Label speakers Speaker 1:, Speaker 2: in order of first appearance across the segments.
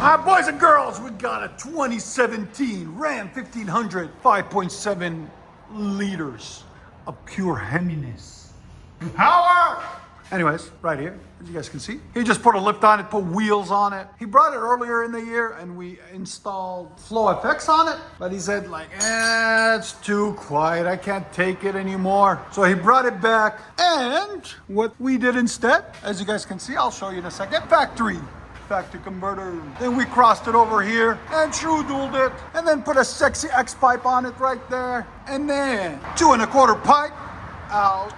Speaker 1: Hi, boys and girls, we got a 2017 Ram 1500 5.7 liters of pure heminess. Power! Anyways, right here, as you guys can see, he just put a lift on it, put wheels on it. He brought it earlier in the year and we installed flow effects on it, but he said like, it's too quiet, I can't take it anymore. So he brought it back, and what we did instead, as you guys can see, I'll show you in a second, factory converter. Then we crossed it over here and true dualed it, and then put a sexy X pipe on it right there, and then 2 1/4 pipe out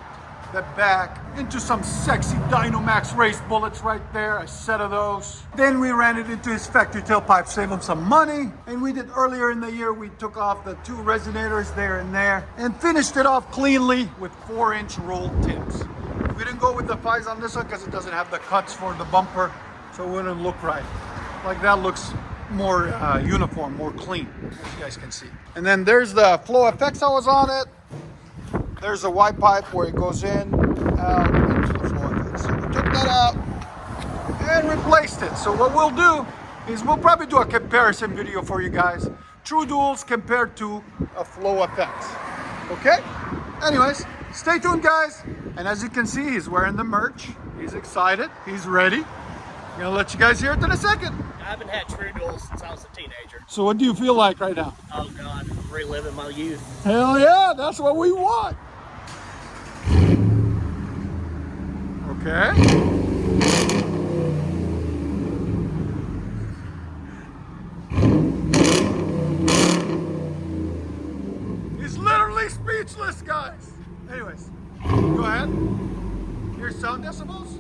Speaker 1: the back into some sexy DYNOMAX race bullets right there, a set of those. Then we ran it into his factory tailpipe, save him some money. And we did earlier in the year, we took off the 2 resonators there and there and finished it off cleanly with 4-inch rolled tips. We didn't go with the 5s on this one because it doesn't have the cuts for the bumper, so it wouldn't look right. Like that looks more uniform, more clean, as you guys can see. And then there's the flow effects I was on it. There's a Y pipe where it goes in, out into the flow effects. So we took that out and replaced it. So what we'll do is we'll probably do a comparison video for you guys. True duals compared to a flow effects. Okay? Anyways, stay tuned, guys. And as you can see, he's wearing the merch. He's excited. He's ready. I'm gonna let you guys hear it in a second.
Speaker 2: I haven't had true duals since I was a teenager.
Speaker 1: So what do you feel like right now?
Speaker 2: Oh God, I'm reliving my youth.
Speaker 1: Hell yeah, that's what we want. Okay. He's literally speechless, guys. Anyways, go ahead. Here's sound decibels.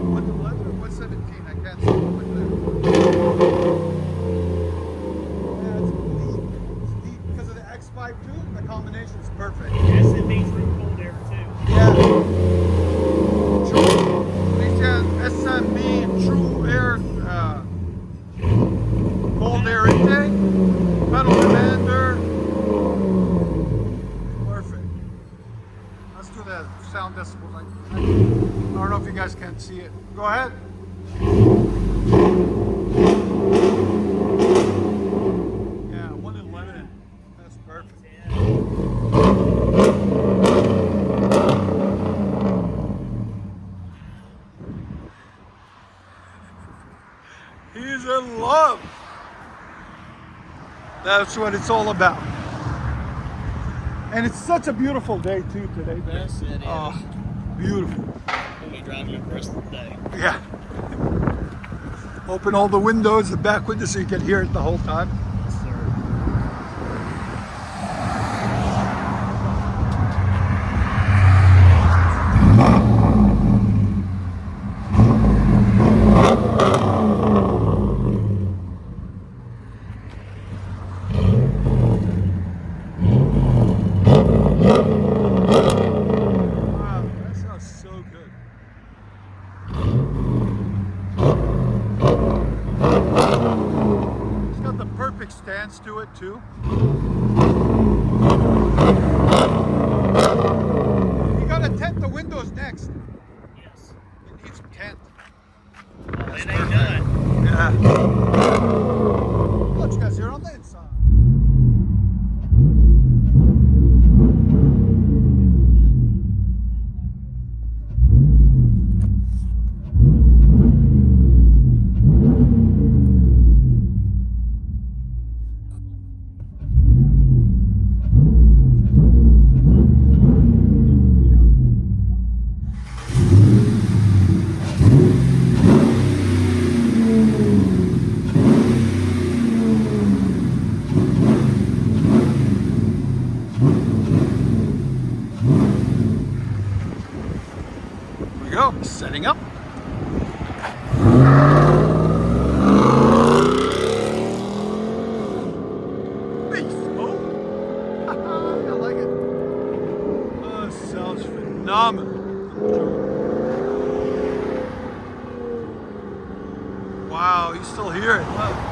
Speaker 1: 111 or 117, I can't see over there. Yeah, it's deep because of the X pipe too. The combination is perfect.
Speaker 2: SMB's room cold air too.
Speaker 1: Yeah. True. These have SMB true air, cold air intake, pedal commander. Perfect. Let's do that sound decibels. I don't know if you guys can see it. Go ahead. Yeah, 111. That's perfect. He's in love. That's what it's all about. And it's such a beautiful day too today, man.
Speaker 2: Yes, it is.
Speaker 1: Oh, beautiful.
Speaker 2: We'll be driving it the rest of the day.
Speaker 1: Yeah. Open all the windows, the back windows, so you can hear it the whole time.
Speaker 2: Yes, sir.
Speaker 1: Wow, that sounds so good. It's got the perfect stance to it too. You gotta tint the windows next.
Speaker 2: Yes.
Speaker 1: It needs tint.
Speaker 2: Oh, it ain't done.
Speaker 1: Yeah. Let you guys hear on the inside. Here we go, setting up. Beast mode. I like it. Oh, it sounds phenomenal. Wow, you still hear it. Wow.